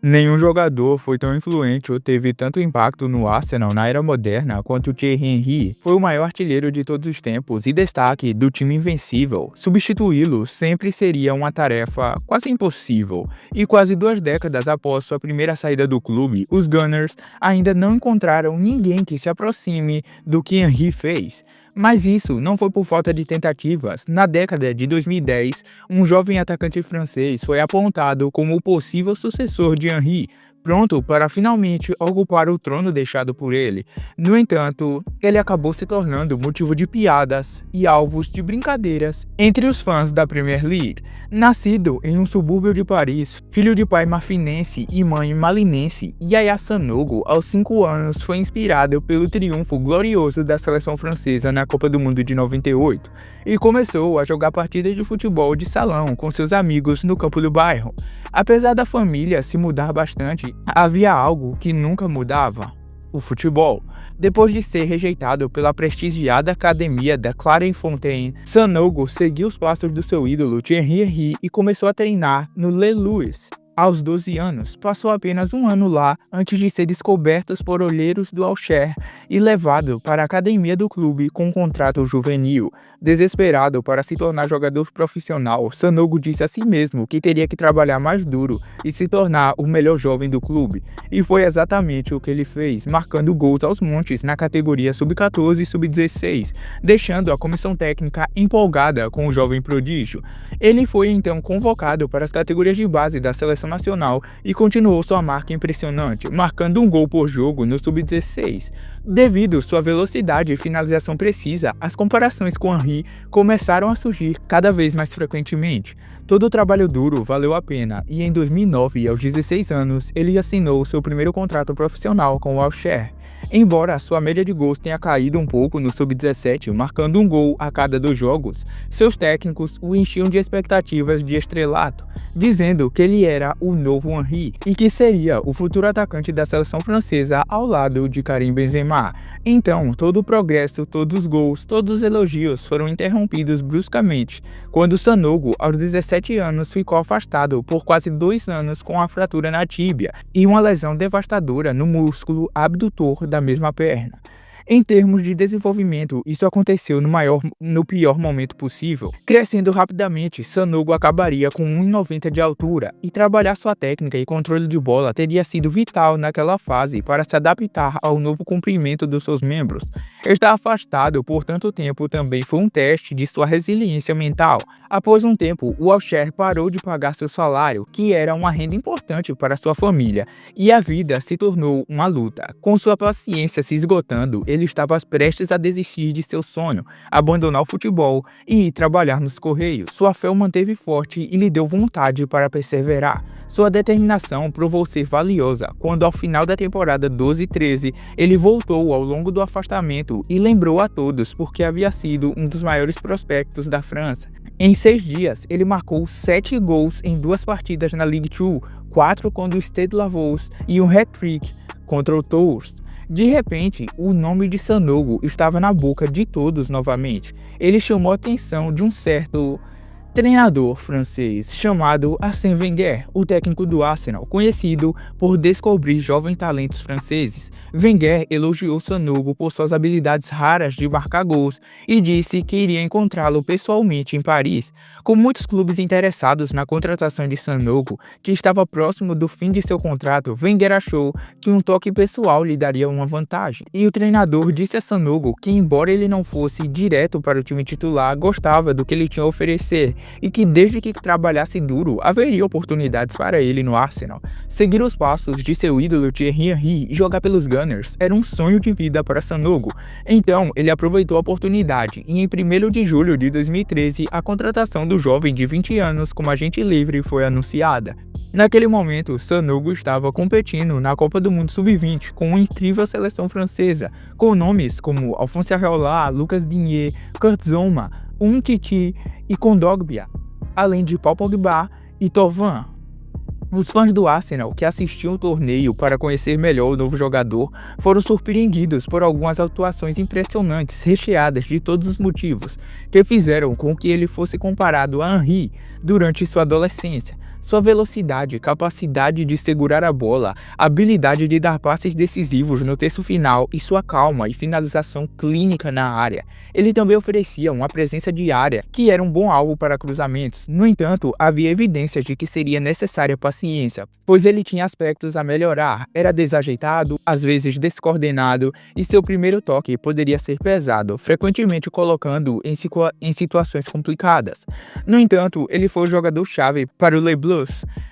Nenhum jogador foi tão influente ou teve tanto impacto no Arsenal na era moderna quanto Thierry Henry. Foi o maior artilheiro de todos os tempos e destaque do time invencível. Substituí-lo sempre seria uma tarefa quase impossível. E quase 2 décadas após sua primeira saída do clube, os Gunners ainda não encontraram ninguém que se aproxime do que Henry fez. Mas isso não foi por falta de tentativas. Na década de 2010, um jovem atacante francês foi apontado como o possível sucessor de Henry, pronto para finalmente ocupar o trono deixado por ele. No entanto, ele acabou se tornando motivo de piadas e alvos de brincadeiras entre os fãs da Premier League. Nascido em um subúrbio de Paris, filho de pai marfinense e mãe malinense, Yaya Sanogo, aos 5 anos, foi inspirado pelo triunfo glorioso da seleção francesa na Copa do Mundo de 98 e começou a jogar partidas de futebol de salão com seus amigos no campo do bairro. Apesar da família se mudar bastante, havia algo que nunca mudava: o futebol. Depois de ser rejeitado pela prestigiada academia da Clairefontaine, Sanogo seguiu os passos do seu ídolo Thierry Henry e começou a treinar no Le Louis. Aos 12 anos, passou apenas um ano lá antes de ser descoberto por olheiros do Auxerre e levado para a academia do clube com um contrato juvenil. Desesperado para se tornar jogador profissional, Sanogo disse a si mesmo que teria que trabalhar mais duro e se tornar o melhor jovem do clube. E foi exatamente o que ele fez, marcando gols aos montes na categoria sub-14 e sub-16, deixando a comissão técnica empolgada com o jovem prodígio. Ele foi então convocado para as categorias de base da seleção nacional e continuou sua marca impressionante, marcando um gol por jogo no sub-16. Devido sua velocidade e finalização precisa, as comparações com Henry começaram a surgir cada vez mais frequentemente. Todo o trabalho duro valeu a pena e em 2009, aos 16 anos, ele assinou seu primeiro contrato profissional com o Auxerre. Embora sua média de gols tenha caído um pouco no sub-17, marcando um gol a cada 2 jogos, seus técnicos o enchiam de expectativas de estrelato, dizendo que ele era o novo Henry e que seria o futuro atacante da seleção francesa ao lado de Karim Benzema. Então, todo o progresso, todos os gols, todos os elogios foram interrompidos bruscamente, quando Sanogo, aos 17 anos, ficou afastado por quase 2 anos com a fratura na tíbia e uma lesão devastadora no músculo abdutor da mesma perna. Em termos de desenvolvimento, isso aconteceu no pior momento possível. Crescendo rapidamente, Sanogo acabaria com 1,90 de altura, e trabalhar sua técnica e controle de bola teria sido vital naquela fase para se adaptar ao novo comprimento dos seus membros. Estar afastado por tanto tempo também foi um teste de sua resiliência mental. Após um tempo, o Auxerre parou de pagar seu salário, que era uma renda importante para sua família, e a vida se tornou uma luta. Com sua paciência se esgotando, ele estava prestes a desistir de seu sonho, abandonar o futebol e ir trabalhar nos Correios. Sua fé o manteve forte e lhe deu vontade para perseverar. Sua determinação provou ser valiosa quando, ao final da temporada 12-13, ele voltou ao longo do afastamento e lembrou a todos porque havia sido um dos maiores prospectos da França. Em 6 dias, ele marcou 7 gols em 2 partidas na Ligue 2, 4 contra o Stade Lavaux e um hat-trick contra o Tours. De repente, o nome de Sanogo estava na boca de todos novamente. Ele chamou a atenção de um certo treinador francês chamado Arsène Wenger, o técnico do Arsenal, conhecido por descobrir jovens talentos franceses. Wenger elogiou Sanogo por suas habilidades raras de marcar gols e disse que iria encontrá-lo pessoalmente em Paris. Com muitos clubes interessados na contratação de Sanogo, que estava próximo do fim de seu contrato, Wenger achou que um toque pessoal lhe daria uma vantagem. E o treinador disse a Sanogo que, embora ele não fosse direto para o time titular, gostava do que ele tinha a oferecer e que desde que trabalhasse duro, haveria oportunidades para ele no Arsenal. Seguir os passos de seu ídolo Thierry Henry e jogar pelos Gunners era um sonho de vida para Sanogo. Então, ele aproveitou a oportunidade e em 1º de julho de 2013, a contratação do jovem de 20 anos como agente livre foi anunciada. Naquele momento, Sanogo estava competindo na Copa do Mundo Sub-20 com uma incrível seleção francesa, com nomes como Alphonse Areola, Lucas Digne, Kurt Zouma, Umtiti e Kondogbia, além de Paul Pogba e Thauvin. Os fãs do Arsenal que assistiam o torneio para conhecer melhor o novo jogador foram surpreendidos por algumas atuações impressionantes, recheadas de todos os motivos, que fizeram com que ele fosse comparado a Henry durante sua adolescência. Sua velocidade, capacidade de segurar a bola, habilidade de dar passes decisivos no terço final e sua calma e finalização clínica na área. Ele também oferecia uma presença de área, que era um bom alvo para cruzamentos. No entanto, havia evidências de que seria necessária paciência, pois ele tinha aspectos a melhorar. Era desajeitado, às vezes descoordenado, e seu primeiro toque poderia ser pesado, frequentemente colocando em situações complicadas. No entanto, ele foi o jogador-chave para o Les Bleus,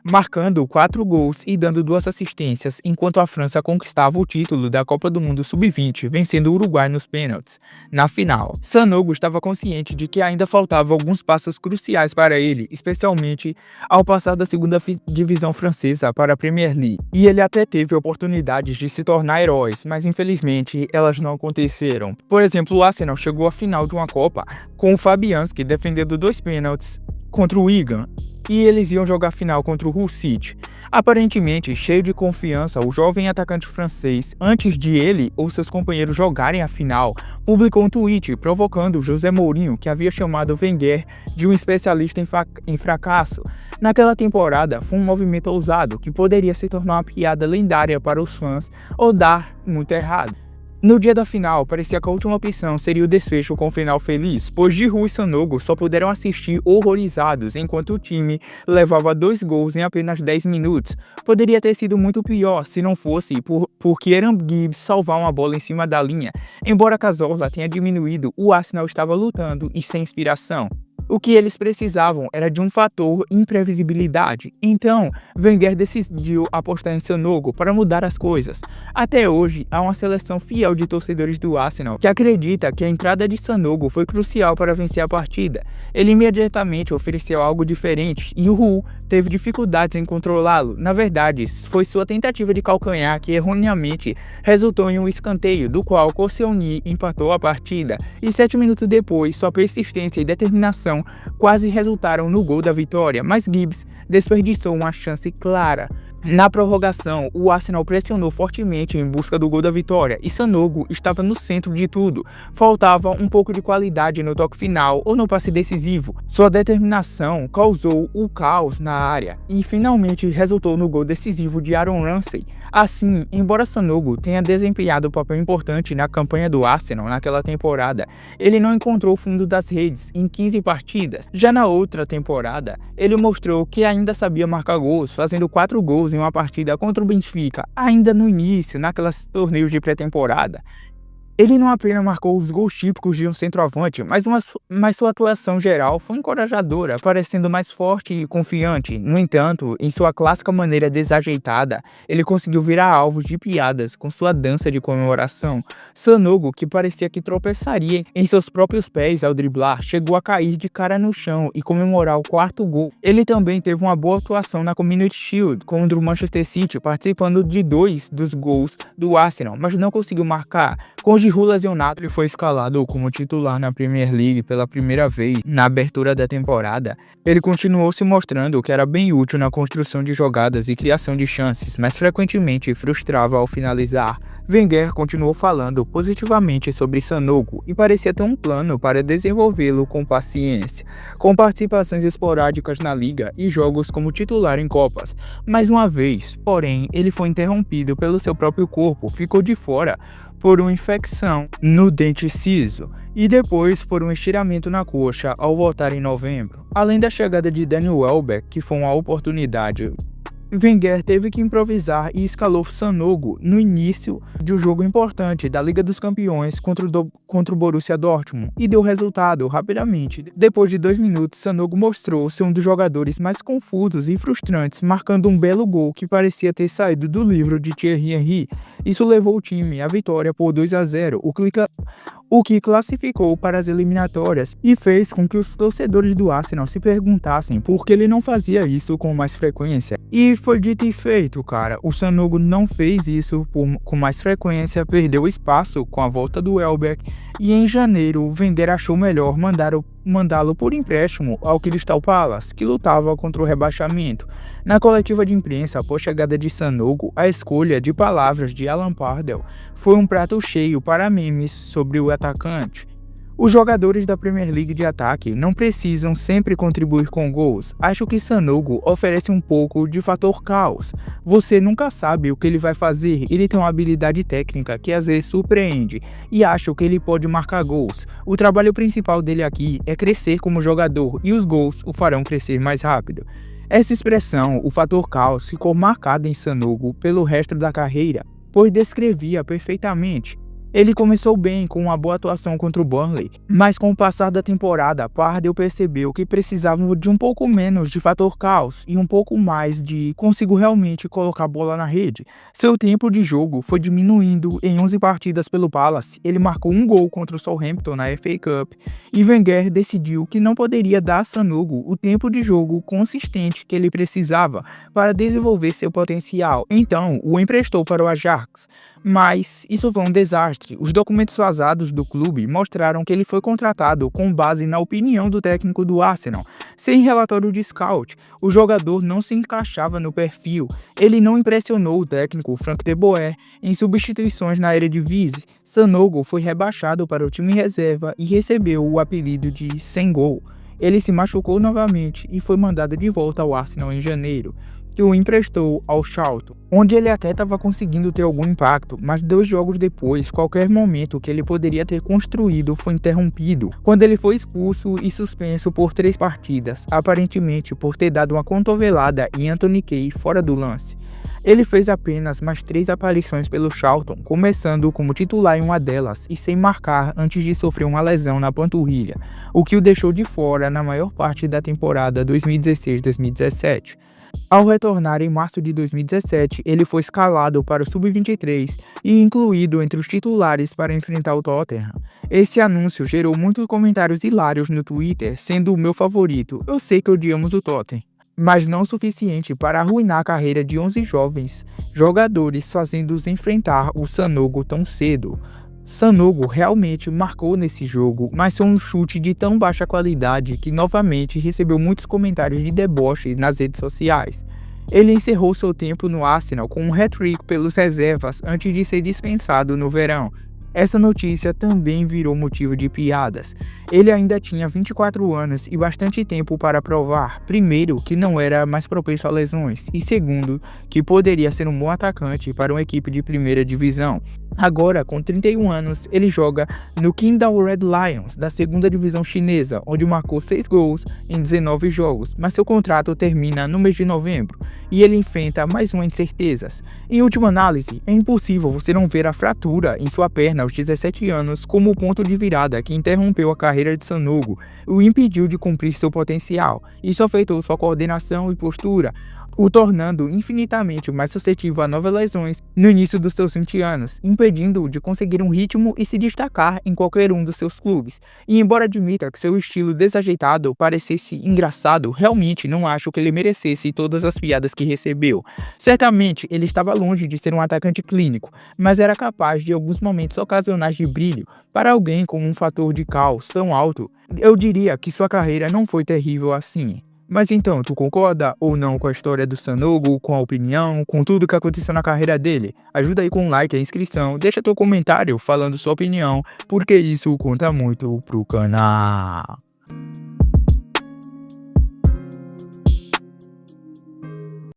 marcando 4 gols e dando 2 assistências, enquanto a França conquistava o título da Copa do Mundo Sub-20, vencendo o Uruguai nos pênaltis. Na final, Sanogo estava consciente de que ainda faltavam alguns passos cruciais para ele, especialmente ao passar da segunda divisão francesa para a Premier League. E ele até teve oportunidades de se tornar heróis, mas infelizmente elas não aconteceram. Por exemplo, o Arsenal chegou à final de uma Copa com o Fabianski defendendo 2 pênaltis contra o Wigan, e eles iam jogar final contra o Hull City. Aparentemente, cheio de confiança, o jovem atacante francês, antes de ele ou seus companheiros jogarem a final, publicou um tweet provocando José Mourinho, que havia chamado Wenger de um especialista em fracasso. Naquela temporada, foi um movimento ousado que poderia se tornar uma piada lendária para os fãs ou dar muito errado. No dia da final, parecia que a última opção seria o desfecho com um final feliz, pois Giroud e Sanogo só puderam assistir horrorizados enquanto o time levava 2 gols em apenas 10 minutos. Poderia ter sido muito pior se não fosse por Kieran Gibbs salvar uma bola em cima da linha. Embora Cazorla tenha diminuído, o Arsenal estava lutando e sem inspiração. O que eles precisavam era de um fator imprevisibilidade. Então, Wenger decidiu apostar em Sanogo para mudar as coisas. Até hoje, há uma seleção fiel de torcedores do Arsenal que acredita que a entrada de Sanogo foi crucial para vencer a partida. Ele imediatamente ofereceu algo diferente e o Hull teve dificuldades em controlá-lo. Na verdade, foi sua tentativa de calcanhar que erroneamente resultou em um escanteio, do qual Koscielny empatou a partida, e 7 minutos depois, sua persistência e determinação quase resultaram no gol da vitória, mas Gibbs desperdiçou uma chance clara. Na prorrogação, o Arsenal pressionou fortemente em busca do gol da vitória e Sanogo estava no centro de tudo. Faltava um pouco de qualidade no toque final ou no passe decisivo. Sua determinação causou o caos na área e finalmente resultou no gol decisivo de Aaron Ramsey. Assim, embora Sanogo tenha desempenhado um papel importante na campanha do Arsenal naquela temporada, ele não encontrou o fundo das redes em 15 partidas. Já na outra temporada, ele mostrou que ainda sabia marcar gols, fazendo 4 gols em uma partida contra o Benfica, ainda no início, naqueles torneios de pré-temporada. Ele não apenas marcou os gols típicos de um centroavante, mas sua atuação geral foi encorajadora, parecendo mais forte e confiante. No entanto, em sua clássica maneira desajeitada, ele conseguiu virar alvo de piadas com sua dança de comemoração. Sanogo, que parecia que tropeçaria em seus próprios pés ao driblar, chegou a cair de cara no chão e comemorar o 4º gol. Ele também teve uma boa atuação na Community Shield contra o Manchester City, participando de 2 dos gols do Arsenal, mas não conseguiu marcar. Com o Giroud lesionado, ele foi escalado como titular na Premier League pela primeira vez na abertura da temporada. Ele continuou se mostrando que era bem útil na construção de jogadas e criação de chances, mas frequentemente frustrava ao finalizar. Wenger continuou falando positivamente sobre Sanogo e parecia ter um plano para desenvolvê-lo com paciência, com participações esporádicas na liga e jogos como titular em Copas. Mais uma vez, porém, ele foi interrompido pelo seu próprio corpo, ficou de fora por uma infecção no dente ciso e depois por um estiramento na coxa ao voltar em novembro. Além da chegada de Daniel Welbeck, que foi uma oportunidade, Wenger teve que improvisar e escalou Sanogo no início de um jogo importante da Liga dos Campeões contra o Borussia Dortmund e deu resultado rapidamente. Depois de 2 minutos, Sanogo mostrou ser um dos jogadores mais confusos e frustrantes, marcando um belo gol que parecia ter saído do livro de Thierry Henry. Isso levou o time à vitória por 2-0, o que classificou para as eliminatórias e fez com que os torcedores do Arsenal se perguntassem por que ele não fazia isso com mais frequência. E foi dito e feito, cara. O Sanogo não fez isso com mais frequência, perdeu espaço com a volta do Welbeck e em janeiro o Wenger achou melhor mandá-lo por empréstimo ao Crystal Palace, que lutava contra o rebaixamento. Na coletiva de imprensa após a chegada de Sanogo, a escolha de palavras de Alan Pardew foi um prato cheio para memes sobre o atacante. Os jogadores da Premier League de ataque não precisam sempre contribuir com gols. Acho que Sanogo oferece um pouco de fator caos. Você nunca sabe o que ele vai fazer, ele tem uma habilidade técnica que às vezes surpreende, e acho que ele pode marcar gols. O trabalho principal dele aqui é crescer como jogador, e os gols o farão crescer mais rápido. Essa expressão, o fator caos, ficou marcada em Sanogo pelo resto da carreira, pois descrevia perfeitamente. Ele começou bem com uma boa atuação contra o Burnley, mas com o passar da temporada, Pardew percebeu que precisavam de um pouco menos de fator caos e um pouco mais de consigo realmente colocar a bola na rede. Seu tempo de jogo foi diminuindo em 11 partidas pelo Palace, ele marcou um gol contra o Southampton na FA Cup, e Wenger decidiu que não poderia dar a Sanogo o tempo de jogo consistente que ele precisava para desenvolver seu potencial, então o emprestou para o Ajax. Mas isso foi um desastre. Os documentos vazados do clube mostraram que ele foi contratado com base na opinião do técnico do Arsenal, sem relatório de scout. O jogador não se encaixava no perfil. Ele não impressionou o técnico Frank de Boer em substituições na Eredivisie. Sanogo foi rebaixado para o time reserva e recebeu o apelido de sem gol. Ele se machucou novamente e foi mandado de volta ao Arsenal em janeiro, que o emprestou ao Charlton, onde ele até estava conseguindo ter algum impacto, mas 2 jogos depois, qualquer momento que ele poderia ter construído foi interrompido, quando ele foi expulso e suspenso por 3 partidas, aparentemente por ter dado uma cotovelada em Anthony Kay fora do lance. Ele fez apenas mais 3 aparições pelo Charlton, começando como titular em uma delas e sem marcar antes de sofrer uma lesão na panturrilha, o que o deixou de fora na maior parte da temporada 2016-2017. Ao retornar em março de 2017, ele foi escalado para o Sub-23 e incluído entre os titulares para enfrentar o Tottenham. Esse anúncio gerou muitos comentários hilários no Twitter, sendo o meu favorito. Eu sei que odiamos o Tottenham, mas não o suficiente para arruinar a carreira de 11 jovens jogadores fazendo-os enfrentar o Sanogo tão cedo. Sanogo realmente marcou nesse jogo, mas foi um chute de tão baixa qualidade que novamente recebeu muitos comentários de deboche nas redes sociais. Ele encerrou seu tempo no Arsenal com um hat-trick pelos reservas antes de ser dispensado no verão. Essa notícia também virou motivo de piadas. Ele ainda tinha 24 anos e bastante tempo para provar, primeiro, que não era mais propenso a lesões, e segundo, que poderia ser um bom atacante para uma equipe de primeira divisão. Agora, com 31 anos, ele joga no Qingdao Red Lions, da segunda divisão chinesa, onde marcou 6 gols em 19 jogos, mas seu contrato termina no mês de novembro, e ele enfrenta mais uma incertezas. Em última análise, é impossível você não ver a fratura em sua perna aos 17 anos como o ponto de virada que interrompeu a carreira de Sanogo e o impediu de cumprir seu potencial. Isso afetou sua coordenação e postura, o tornando infinitamente mais suscetível a novas lesões no início dos seus 20 anos, impedindo-o de conseguir um ritmo e se destacar em qualquer um dos seus clubes. E embora admita que seu estilo desajeitado parecesse engraçado, realmente não acho que ele merecesse todas as piadas que recebeu. Certamente ele estava longe de ser um atacante clínico, mas era capaz de alguns momentos ocasionais de brilho. Para alguém com um fator de caos tão alto, eu diria que sua carreira não foi terrível assim. Mas então, tu concorda ou não com a história do Sanogo, com a opinião, com tudo que aconteceu na carreira dele? Ajuda aí com um like e a inscrição, deixa teu comentário falando sua opinião, porque isso conta muito pro canal.